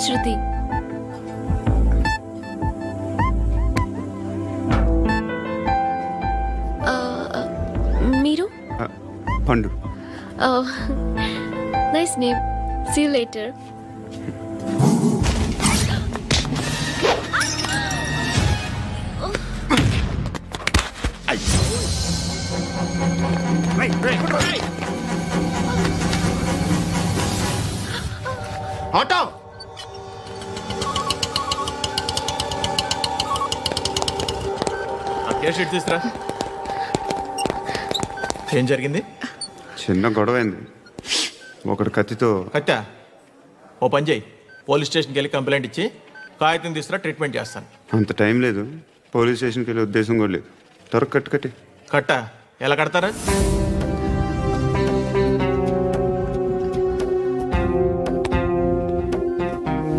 శృతి. మీరు? Pandu. Nice name. See you later. Auto sheet తీసురా. ఏం జరిగింది? చిన్న గొడవ అయింది. ఒకడు కత్తితో. కట్టా? ఓ పని చేయి, పోలీస్ స్టేషన్కి వెళ్ళి కంప్లైంట్ ఇచ్చి కాగితం తీసుకురా, ట్రీట్మెంట్ చేస్తాను. అంత టైం లేదు, పోలీస్ స్టేషన్కి వెళ్ళే ఉద్దేశం కూడా లేదు. త్వరగా కట్టి. కట్టా? ఎలా కడతారా?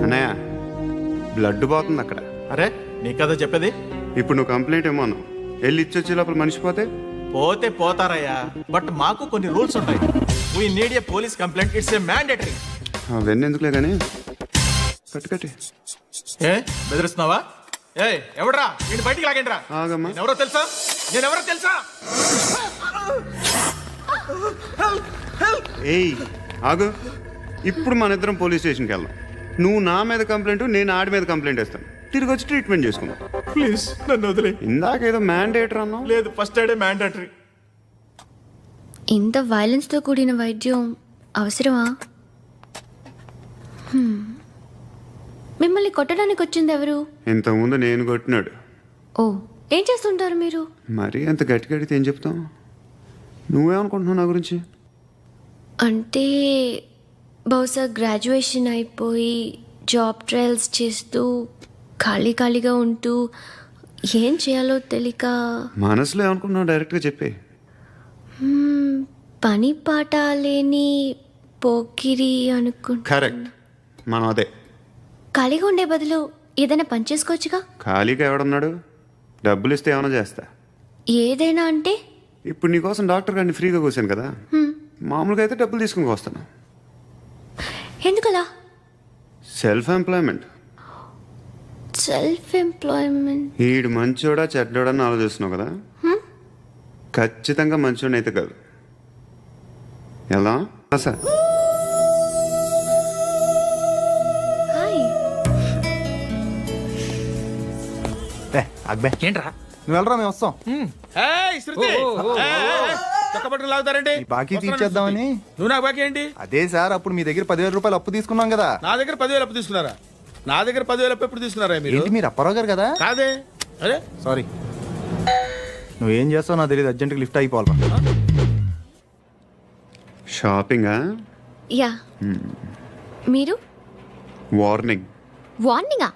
అన్నయ్య, బ్లడ్ పోతుంది అక్కడ. అరే నీ కదా చెప్పేది. ఇప్పుడు నువ్వు కంప్లైంట్ ఏమో అన్నావు, వెళ్ళి ఇచ్చొచ్చే లోపల మనిషి పోతే పోతే పోతారయ్యా, బట్ మాకు కొన్ని రూల్స్ ఉంటాయి. We need a police complaint, it's a mandatory. అవన్నీ ఎందుకులే కానీ కట్టి. ఏ బెదిరిస్తున్నావా? ఏ ఎవడ్రా నేను బయటికి లాగండి రా. ఆగమ్మా. ఎవరో తెలుసా? నేనెవరో తెలుసా? ఏయ్ ఆగు. ఇప్పుడు మన ఇద్దరం పోలీస్ స్టేషన్కి వెళ్దాం. నువ్వు నా మీద కంప్లైంట్, నేను ఆడి మీద కంప్లైంట్ వేస్తాను. తిరిగి వచ్చి ట్రీట్మెంట్ చేసుకుందాం. ప్లీజ్ నన్ను వదిలే. ఇందాకేదో మ్యాండేటర్ అన్నావు. లేదు, ఫస్ట్ ఎయిడే మ్యాండేటరీ. ఇంత వైలెన్స్తో కూడిన వైద్యం అవసరమా? మిమ్మల్ని కొట్టడానికి వచ్చింది ఎవరు? ఇంతకుముందు నేను కొట్టినాడు. ఓ, ఏం చేస్తుంటారు మీరు? మరీ అంత గట్టి గడితే ఏం చెప్తాం? నువ్వేమనుకుంటున్నావు నా గురించి? అంటే బహుశా గ్రాడ్యుయేషన్ అయిపోయి జాబ్ ట్రయల్స్ చేస్తూ ఖాళీగా ఉంటూ ఏం చేయాలో తెలియక. మనసులో ఏమనుకుంటున్నావు డైరెక్ట్గా చెప్పే. పని పాట లేని పోకిరి అనుకుంటా. కరెక్ట్, మనం అదే. ఖాళీగా ఉండే బదులు ఏదైనా పని చేసుకోవచ్చుగా. ఖాళీగా ఎవడన్నాడు? డబ్బులు ఇస్తే ఏమైనా చేస్తా. ఏదైనా అంటే? ఇప్పుడు నీకోసం డాక్టర్ గారిని ఫ్రీగా కూర్చాను కదా, మామూలుగా అయితే డబ్బులు తీసుకుని వస్తాను. ఎందుకలా? Self employment. Self employment. ఈడు మంచోడా చెడ్డోడా అని ఆలోచిస్తున్నావు కదా, ఖచ్చితంగా మంచోడని అయితే కాదు. ఎలా సార్? హాయ్. అక్బే ఏంట్రా? నువ్వు వెళ్ళరా, మేము వస్తాం. లాగుతారండి. ఈ బాకీ తీర్చేద్దామని. నువ్వు నాకు బాకీ ఏంటి? అదే సార్, అప్పుడు మీ దగ్గర 10,000 రూపాయలు అప్పు తీసుకున్నాం కదా. నా దగ్గర 10,000 అప్పు తీసుకున్నారా? నా దగ్గర 10,000 అప్పు ఎప్పుడు తీసుకున్నారా మీరు? ఏంటి మీరు అప్పారావు గారు కదా? కాదే. అరే సారీ. నువ్వేం చేస్తావు నాకు తెలియదు, అర్జెంట్గా లిఫ్ట్ అయిపోవాలి. షాపింగా? యా. మీరు? వార్నింగ్. వార్నింగా?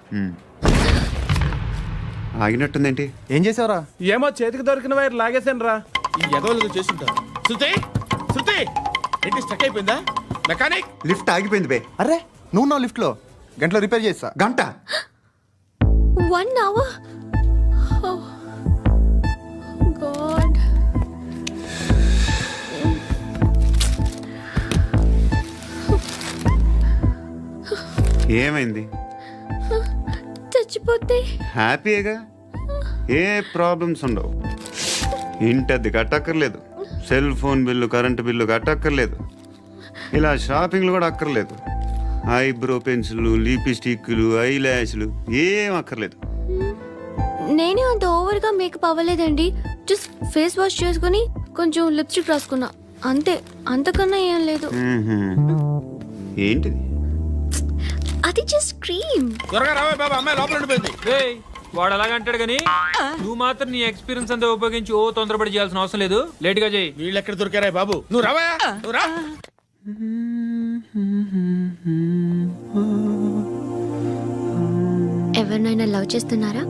ఆగినట్టుందేంటి? ఏం చేసావురా? ఏమో చేతికి దొరికిన వైర్ లాగేసాను రా. ఈ ఎదవలు చేస్తుంటారు. శృతి ఏంటి స్టక్ అయిపోయిందా? మెకానిక్. లిఫ్ట్ ఆగిపోయింది బే. అరే నువ్వు నా లిఫ్ట్లో గంటలో రిపేర్ చేస్తా. గంట? 1 hour? Oh, God. ఏమైంది? చచ్చిపోతే? హ్యాపీగా, ఏ ప్రాబ్లమ్స్ ఉండవు. ఇంటద్ది కట్టక్కర్లేదు, cell phone bill, current bill కట్టక్కర్లేదు, ఇలా షాపింగ్లు కూడా అక్కర్లేదు. ఐబ్రో పెన్సిల్, లిప్స్టిక్లు, ఐ ల్యాష్లు ఏం అక్కర్లేదు. నేనే అంత ఓవర్గా మేకప్ అవ్వలేదండి. జస్ట్ ఫేస్ వాష్ చేసుకుని కొంచెం లిప్స్టిక్ రాసుకున్నా అంతే, అంతకన్నా ఏం లేదు. ఏంటిది? అది జస్ట్ క్రీమ్. త్వరగా రావే బాబా, అమ్మాయి లోపల ఉండిపోయింది. వాడు అలాగంటాడు కానీ నువ్వు మాత్రం నీ ఎక్స్పీరియన్స్ అంతా ఉపయోగించి తొందరపడి చేయాల్సిన అవసరం లేదు. లేట్ గా చేయి. వీళ్ళు ఎక్కడ దొరికారా బాబు? నువ్వు రావా, నువ్వు రా. ఎవరినైనా లవ్ చేస్తున్నారా?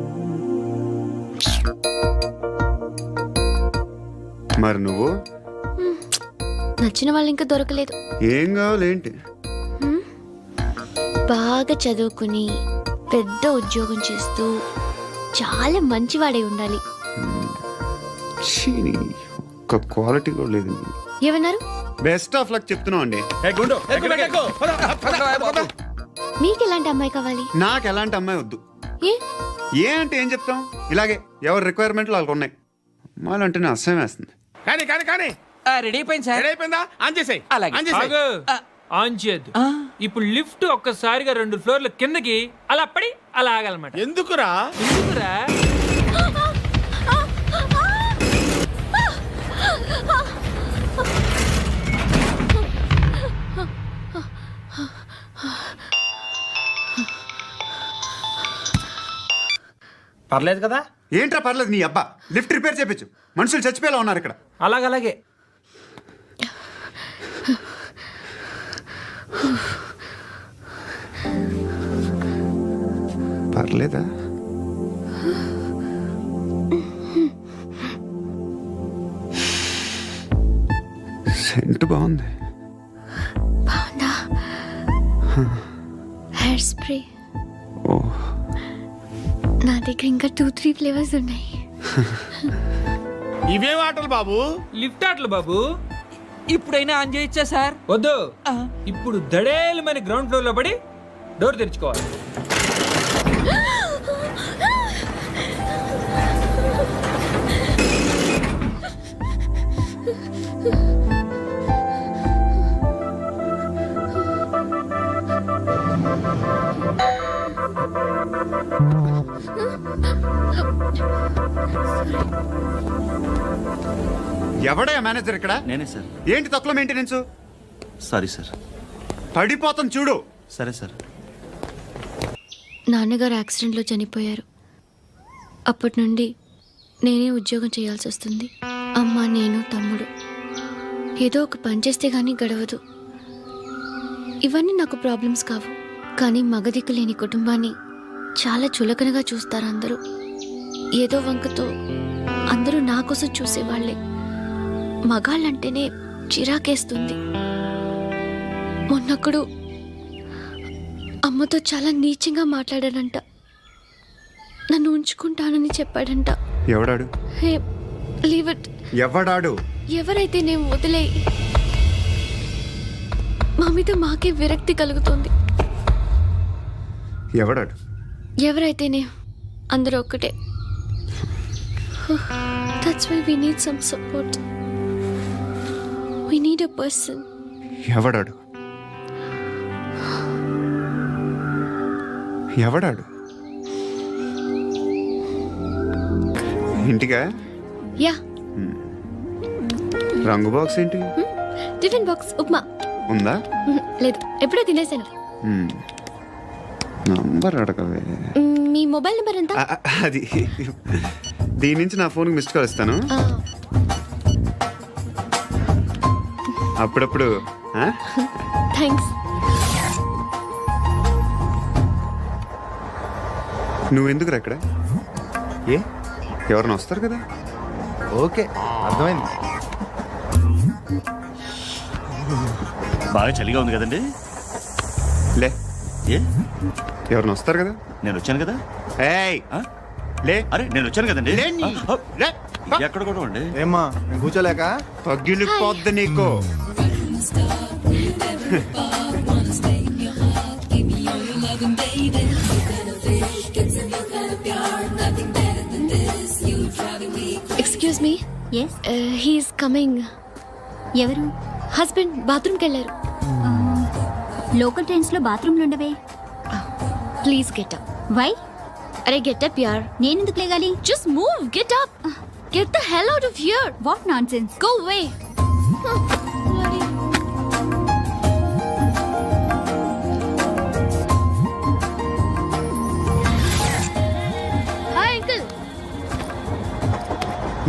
మరి నువ్వు? నచ్చిన వాళ్ళు ఇంకా దొరకలేదు. ఏం కావాలి ఏంటి? బాగా చదువుకుని పెద్ద ఉద్యోగం చేస్తూ చాలా మంచివాడై ఉండాలి. ఒక్క క్వాలిటీ కూడా లేదు. ఏమన్నారు? బెస్ట్ ఆఫ్ లక్ చెప్తున్నావు అండి. మీకు ఎలాంటి అమ్మాయి కావాలి? నాకు ఎలాంటి అమ్మాయి వద్దు. ఏ ఏ అంటే ఏం చెప్తాం, ఇలాగే ఎవరి రిక్వైర్మెంట్లు వాళ్ళకు ఉన్నాయి. అమ్మాయిలు అంటేనే అసహ్యం వేస్తుంది. కానీ రెడీ అయిపోయింది సార్. రెడీ అయిపోయిందా? ఆన్ చేసేయ్. అలాగే. ఆన్ చేసేయ్. ఆగు. ఆన్ చేయద్దు. ఇప్పుడు లిఫ్ట్ ఒక్కసారిగా 2 ఫ్లోర్ల కిందకి అలా పడి అలా ఆగాలన్నమాట. ఎందుకురా? ఎందుకురా? పర్లేదు కదా? ఏంట్రా పర్లేదు నీ అబ్బా, లిఫ్ట్ రిపేర్ చేపించు. మనుషులు చచ్చిపోయేలా ఉన్నారు ఇక్కడ. అలాగే. పర్లేదా? సెంట్ బాగుంది. బాగుందా? హెయిర్ స్ప్రే ఓ, నా దగ్గర ఇంకా 2-3 ఫ్లేవర్స్ ఉన్నాయి. ఇవేం ఆటలు బాబు? లిఫ్ట్ ఆటలు బాబు. ఇప్పుడైనా ఆన్ చేయొచ్చా సార్? వద్దు. ఇప్పుడు దడేలమని గ్రౌండ్ ఫ్లోర్ లో పడి డోర్ తెరుచుకోవాలి. ఎవడయ్యా మేనేజర్ ఇక్కడ? నేనే సార్. ఏంటి తక్కువ మెయింటెనెన్స్? Sorry sir. పడిపోతాం చూడు. సరే సార్. నాన్నగారు యాక్సిడెంట్లో చనిపోయారు. అప్పటి నుండి నేనే ఉద్యోగం చేయాల్సి వస్తుంది. అమ్మ, నేను, తమ్ముడు ఏదో ఒక పని చేస్తే గానీ గడవదు. ఇవన్నీ నాకు ప్రాబ్లమ్స్ కావు, కానీ మగదిక్కు లేని కుటుంబాన్ని చాలా చులకనగా చూస్తారు అందరూ. ఏదో వంకతో అందరూ నా కోసం చూసేవాళ్లే. మగాళ్ళంటేనే చిరాకేస్తుంది. మొన్నప్పుడు అమ్మతో చాలా నీచంగా మాట్లాడాడంట. నన్ను ఉంచుకుంటానని చెప్పాడంట. ఎవడాడు? హే, లీవ్ ఇట్. ఎవడాడు? ఎవరైతే నేను వదిలే. మా మీద మాకే విరక్తి కలుగుతుంది. ఎవడాడు? ఎవరైతేనే అందరూ ఒక్కటే. That's why we need some support. We need a person. ఎవడాడు? ఎవడాడు? ఇంటికా? యా. రంగు బాక్స్ ఏంటి? Tiffin box upma. ఉందా? లేదు, ఎప్పుడో తినేసాను. నంబర్ అడగవే. మీ మొబైల్ నెంబర్ ఎంత? అది దీని నుంచి నా ఫోన్కి మిస్డ్ కాల్ ఇస్తాను. అప్పుడప్పుడు. థ్యాంక్స్. నువ్వెందుకురా ఇక్కడ? ఏ? ఎవరైనా వస్తారు కదా. ఓకే, అర్థమైంది. బాగా చలిగా ఉంది కదండి. లే, ఏ ఎవరైనా వస్తారు కదా. నేను వచ్చాను కదా. ఏయ్, ఆ? లే. అరే నేను వచ్చాను కదండి. లే నీ. లే. ఎక్కడ కూడా అండి. ఏమ్మా, నేను కూర్చోలేక? పగిలిపోద్ది నీకు. Excuse me. Yes, he's coming. ఎవరు? హస్బెండ్ బాత్రూమ్కి వెళ్ళారు. లోకల్ ట్రైన్స్ లో బాత్రూమ్లు ఉండవే. Please get up. వై? అరే గెట్ అప్ యార్. నేనెందుకు లేగాలి? Just move, get up. Get the hell out of here. What nonsense? Go away. Hi uncle.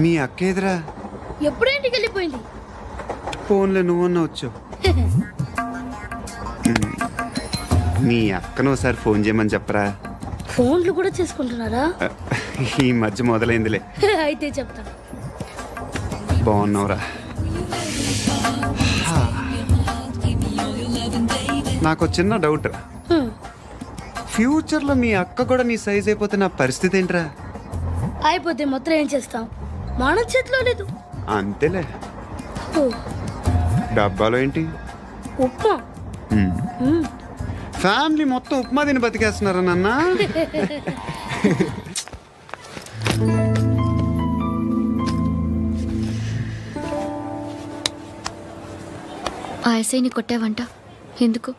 మీ అక్క ఎదురా? ఎప్పుడు ఇంటికి వెళ్ళిపోయింది? ఫోన్లో నువ్వన్నా వచ్చు. మీ అక్కను ఒకసారి ఫోన్ చేయమని చెప్పరా. ఫోన్లు కూడా చేసుకుంటున్నారా? ఈ మధ్య మొదలైందిలే. అయితే చెప్తా. బాగున్నావురా? నాకు చిన్న డౌట్ రా. ఫ్యూచర్లో మీ అక్క కూడా నీ సైజ్ అయిపోతే నా పరిస్థితి ఏంట్రా? అయిపోతే మొత్తం ఏం చేస్తాం? మన చేతిలో లేదు. అంతేలే. డబ్బాలో ఏంటి? ఉప్మా. ఫ్యామిలీ మొత్తం ఉప్మా తిని బతికేస్తున్నారా నాన్న? ఆ ఎస్ఐని కొట్టావంట, ఎందుకు?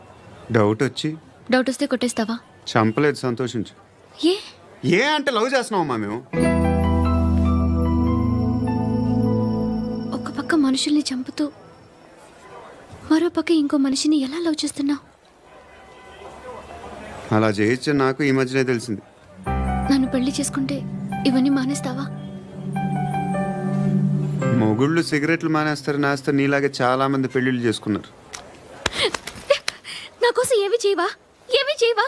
డౌట్ వచ్చి. డౌట్ వస్తే కొట్టేస్తావా? చంపలేదు, సంతోషించు. ఏ ఏ అంటే లవ్ చేస్తున్నావమ్మా మేము. ఒక పక్క మనుషుల్ని చంపుతూ మరో పక్క ఇంకో మనిషిని ఎలా లవ్ చేస్తున్నావు? అలా చేయొచ్చు నాకు ఈ మధ్యనే తెలిసింది. నన్ను పెళ్లి చేసుకుంటే ఇవన్నీ మానేస్తావా? మొగుళ్ళు సిగరెట్లు మానేస్తారు నీలాగే చాలా మంది పెళ్లిళ్ళు చేసుకున్నారు. నా కోసం ఏమి చేయవా? ఏమి చేయవా?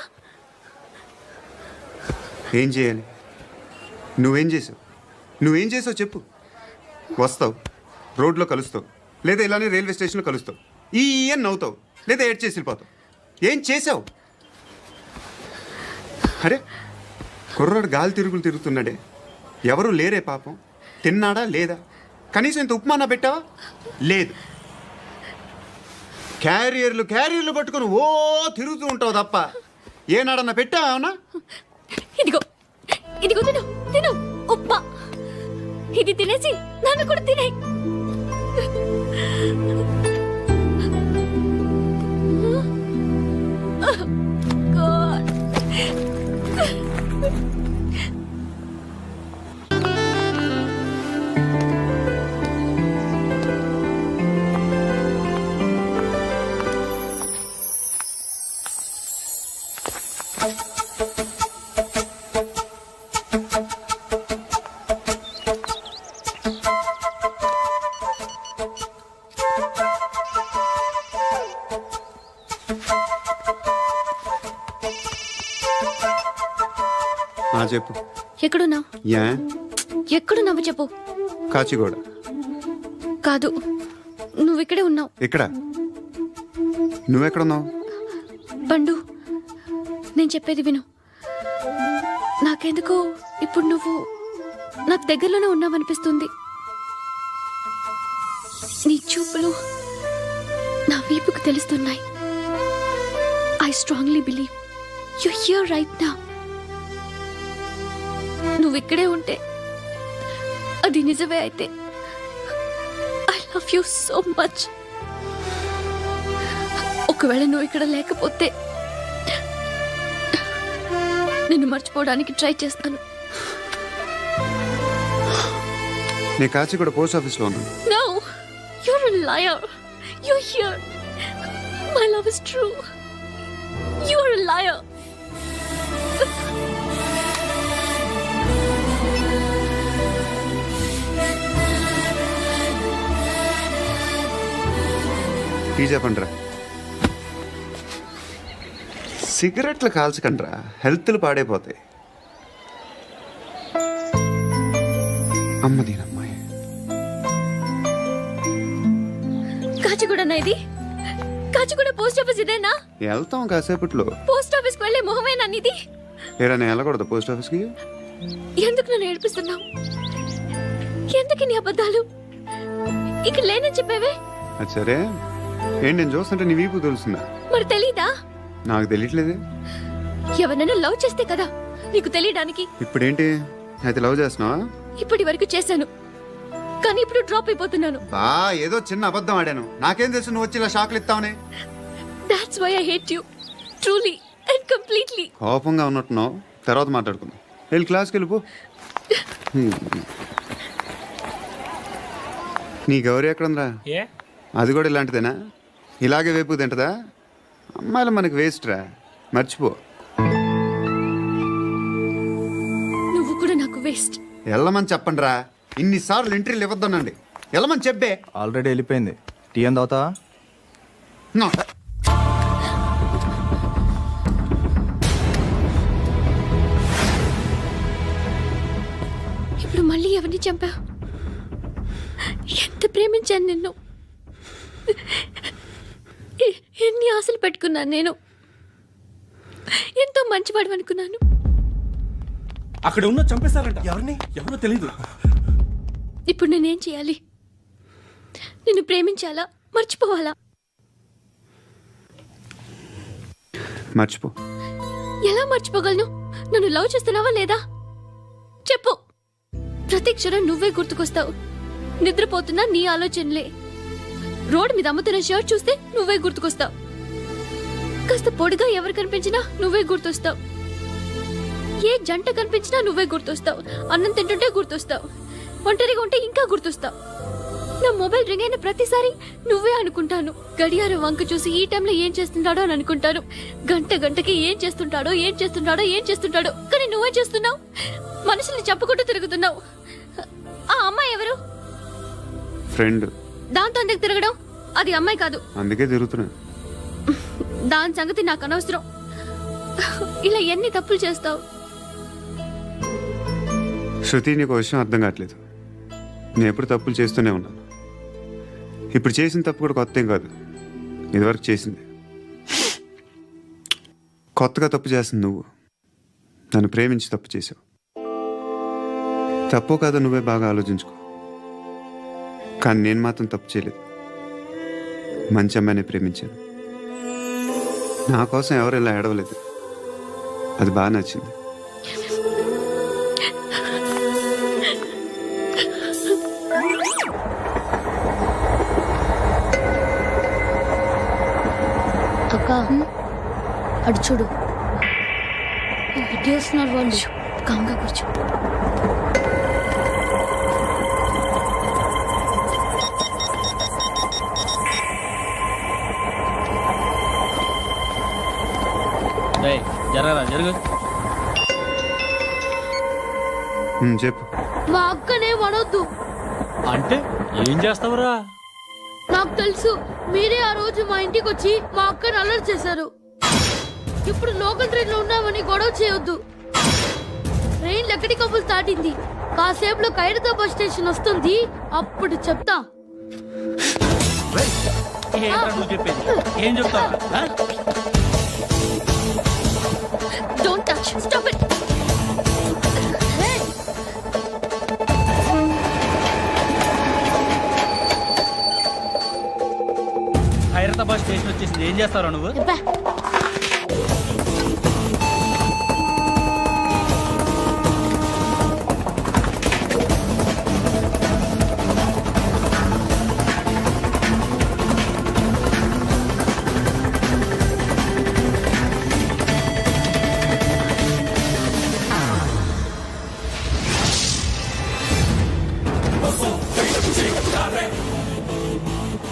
ఏం చేయాలి? నువ్వేం చేసావు చెప్పు. వస్తావు, రోడ్లో కలుస్తావు, లేదా ఇలానే రైల్వే స్టేషన్లో కలుస్తావు, ఈ అని నవ్వుతావు, లేదా ఏడ్ చేసి వెళ్ళిపోతావు. ఏం చేసావు? అరే కుర్రాడు గాలి తిరుగుతున్నాడే, ఎవరు లేరే పాపం. తిన్నాడా లేదా? కనీసం ఇంత ఉప్మానా పెట్టావా? లేదు. క్యారియర్లు పట్టుకొని ఓ తిరుగుతూ ఉంటావు తప్ప ఏనాడన్నా పెట్టావా? అవునా? ఇదిగో ఇదిగో తిను తిను ఉప్మా. ఇది తినేసి నన్ను కూడా తినే. చెప్పు. ఎక్కడున్నావు? ఎక్కడున్నావు చెప్పు. కాచిగూడ. కాదు, నువ్వు ఇక్కడే ఉన్నావు. ఇక్కడ నువ్వెక్కడున్నావు? బండు, నేను చెప్పేది విను. నాకెందుకో ఇప్పుడు నువ్వు నాకు దగ్గరలోనే ఉన్నావనిపిస్తుంది. నీ చూపులు నా వీపుకు తెలుస్తున్నాయి. I strongly believe you here right now. నువ్వు ఇక్కడే ఉంటే అది నిజమే అయితే I love you so much. ఒకవేళ నువ్వు ఇక్కడ లేకపోతే నిన్ను మర్చిపోవడానికి ట్రై చేస్తాను. నేను కాచిగూడ పోస్ట్ ఆఫీస్లో ఉన్నాను. No, you're a liar. You're here. My love is true. You're a liar. Tea చెప్పండిరా. సిగరెట్లు కాల్చకండ్రా, హెల్త్లు పాడైపోతాయి. అమ్మ దీనమ్మాయి. కాచిగూడనా ఇది? కాచిగూడ పోస్ట్ ఆఫీస్ ఇదేనా? వెళ్తాం కాసేపట్లో. పోస్ట్ ఆఫీస్కి వెళ్ళే మొహమేనా ఇది? ఏరా నేను వెళ్ళకూడదు పోస్ట్ ఆఫీస్కి? ఎందుకు నన్ను ఏడిపిస్తున్నావు? ఎందుకు నీ అబద్ధాలు? ఇక్కడ లేనని చెప్పేవే. అది సరే, ఏంటి నేను చూస్తుంటే నీ వీపు తెలుస్తుందా? మరి తెలీదా? నాకు తెలియట్లేదే. ఎవరైనా లవ్ చేస్తే కదా నీకు తెలియడానికి. ఇప్పుడేంటి అయితే లవ్ చేస్తున్నావా? ఇప్పటి వరకు చేశాను, కానీ ఇప్పుడు డ్రాప్ అయిపోతున్నాను. ఏదో చిన్న అబద్ధం ఆడాను. నాకేం తెలుసు నువ్వు వచ్చి ఇలా షాక్లు ఇస్తావని. That's why I hate you. Truly and completely. కోపంగా ఉన్నట్టున్నావు, తర్వాత మాట్లాడుకుందాం. వెళ్ళి క్లాస్కి వెళ్ళిపో. నీ గౌరీ ఎక్కడుందిరా? ఏ అది కూడా ఇలాంటిదేనా? ఇలాగే వేపు తింటదా? అమ్మాయిలు మనకి వేస్ట్ రా, మర్చిపో. నువ్వు కూడా నాకు వేస్ట్. వెళ్ళమని చెప్పండి రా. ఇన్నిసార్లు ఎంట్రీలు ఇవ్వద్దనండి. వెళ్ళమని చెప్పే. ఆల్రెడీ వెళ్ళిపోయింది. టీ అని తాగుతావా? No. ఇప్పుడు మళ్ళీ ఎవరిని చంపా? ఎంత ప్రేమించాను నిన్ను, ఎన్ని ఆశలు పెట్టుకున్నాను నేను. ఎంతో మంచివాడు అనుకున్నాను. అక్కడ ఉన్న చంపేశారంట. ఎవరిని? ఎవరో తెలీదు. ఇప్పుడు నేనేం చేయాలి? నిన్ను ప్రేమించాలా, మర్చిపోవాలా? మర్చిపో. ఎలా మర్చిపోగలను? నన్ను లవ్ చేస్తున్నావా లేదా చెప్పు. ప్రతి క్షణం నువ్వే గుర్తుకొస్తావు. నిద్రపోతున్నా నీ ఆలోచనలే. రోడ్డు మీద అమ్ముతున్న షర్ట్ చూస్తే నువ్వే గుర్తుకొస్తావు. కాస్త పొడిగా ఎవరు కనిపించినా నువ్వే గుర్తొస్తావు. ఏ జంట కనిపించినా నువ్వే గుర్తొస్తావు. అన్నం తింటుంటే గుర్తొస్తావు. ఒంటరిగా ఉంటే ఇంకా గుర్తొస్తావు. నా మొబైల్ రింగ్ అయిన ప్రతిసారి నువ్వే అనుకుంటాను. గడియారం వంక చూసి ఈ టైంలో ఏం చేస్తుంటాడో అని అనుకుంటాను. గంట గంటకి ఏం చేస్తుంటాడో కానీ నువ్వే చేస్తున్నావు. మనుషుల్ని చంపుకుంటూ తిరుగుతున్నావు. ఆ అమ్మాయి ఎవరు? ఫ్రెండ్. దాంతో ఎందుకు తిరగడం? అది అమ్మాయి కాదు. అందుకే తిరుగుతున్నా. దాని సంగతి నాకు అనవసరం. ఇలా ఎన్ని తప్పులు చేస్తావు? శృతి, నీకు విషయం అర్థం కావట్లేదు. నేను ఎప్పుడు తప్పులు చేస్తూనే ఉన్నాను. ఇప్పుడు చేసిన తప్పు కూడా కొత్త ఏం కాదు, ఇదివరకు చేసింది. కొత్తగా తప్పు చేస్తుంది నువ్వు. నన్ను ప్రేమించి తప్పు చేసావు. తప్పు కాదో నువ్వే బాగా ఆలోచించుకో. కానీ నేను మాత్రం తప్పు చేయలేదు. మంచి అమ్మాయిని ప్రేమించాను. నా కోసం ఎవరు ఇలా ఏడవలేదు. అది బాగా నచ్చింది. అక్క అటు చూడు, ఇటు వస్తున్నారు వాళ్ళు. కాంగా కూర్చో. జరగరా జరుగు. చెప్పు. మా అక్కనే వడొద్దు. అంటే ఏం చేస్తావురా? నాకు తెలుసు, మీరే ఆ రోజు మా ఇంటికి వచ్చి మా అక్కని అల్లరి చేశారు. ఇప్పుడు లోకల్ ట్రైన్ లో ఉన్నామని గొడవ చేయొద్దు. ట్రైన్ ఎక్కడి కబుల్ దాటింది. కాసేపులో ఖైరతాబాద్ స్టేషన్ వస్తుంది, అప్పుడు చెప్తా. నువ్వు చెప్పేది ఏం చెప్తావు? Don't touch. Stop it. Hyderabad station వచ్చేసింది. ఏం చేస్తారా నువ్వు?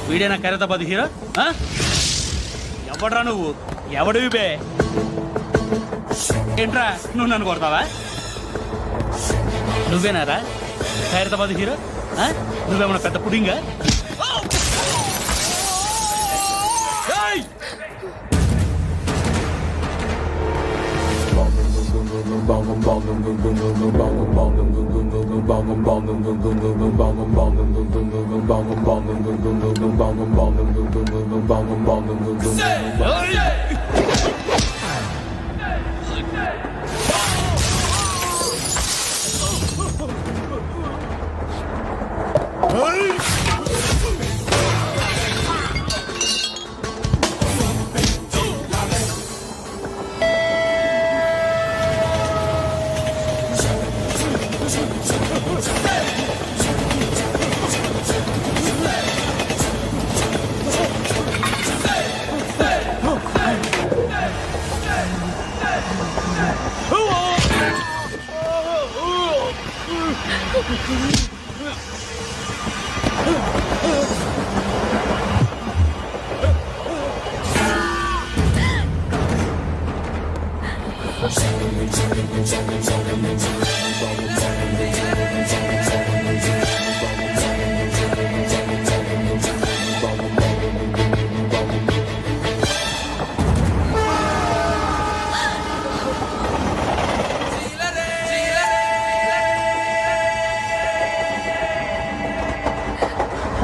వీడేనా ఖైరతాబాద్ హీరో? ఎవడ్రా నువ్వు? ఎవడివి బే? ఏంట్రా నువ్వు నన్ను కొడతావా? నువ్వేనారా ఖైరతాబాద్ హీరో? నువ్వేమన్నా పెద్ద పుడింగా?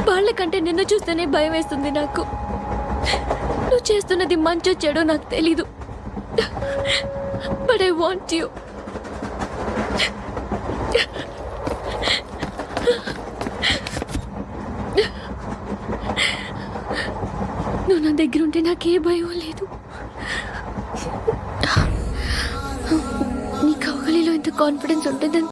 వాళ్ళకంటే నిన్ను చూస్తేనే భయం వేస్తుంది నాకు. నువ్వు చేస్తున్నది మంచో చెడో నాకు తెలీదు. But I want you. నువ్వు నా దగ్గర ఉంటే నాకే భయం లేదు. కాన్ఫిడెన్స్ ఉంటుందని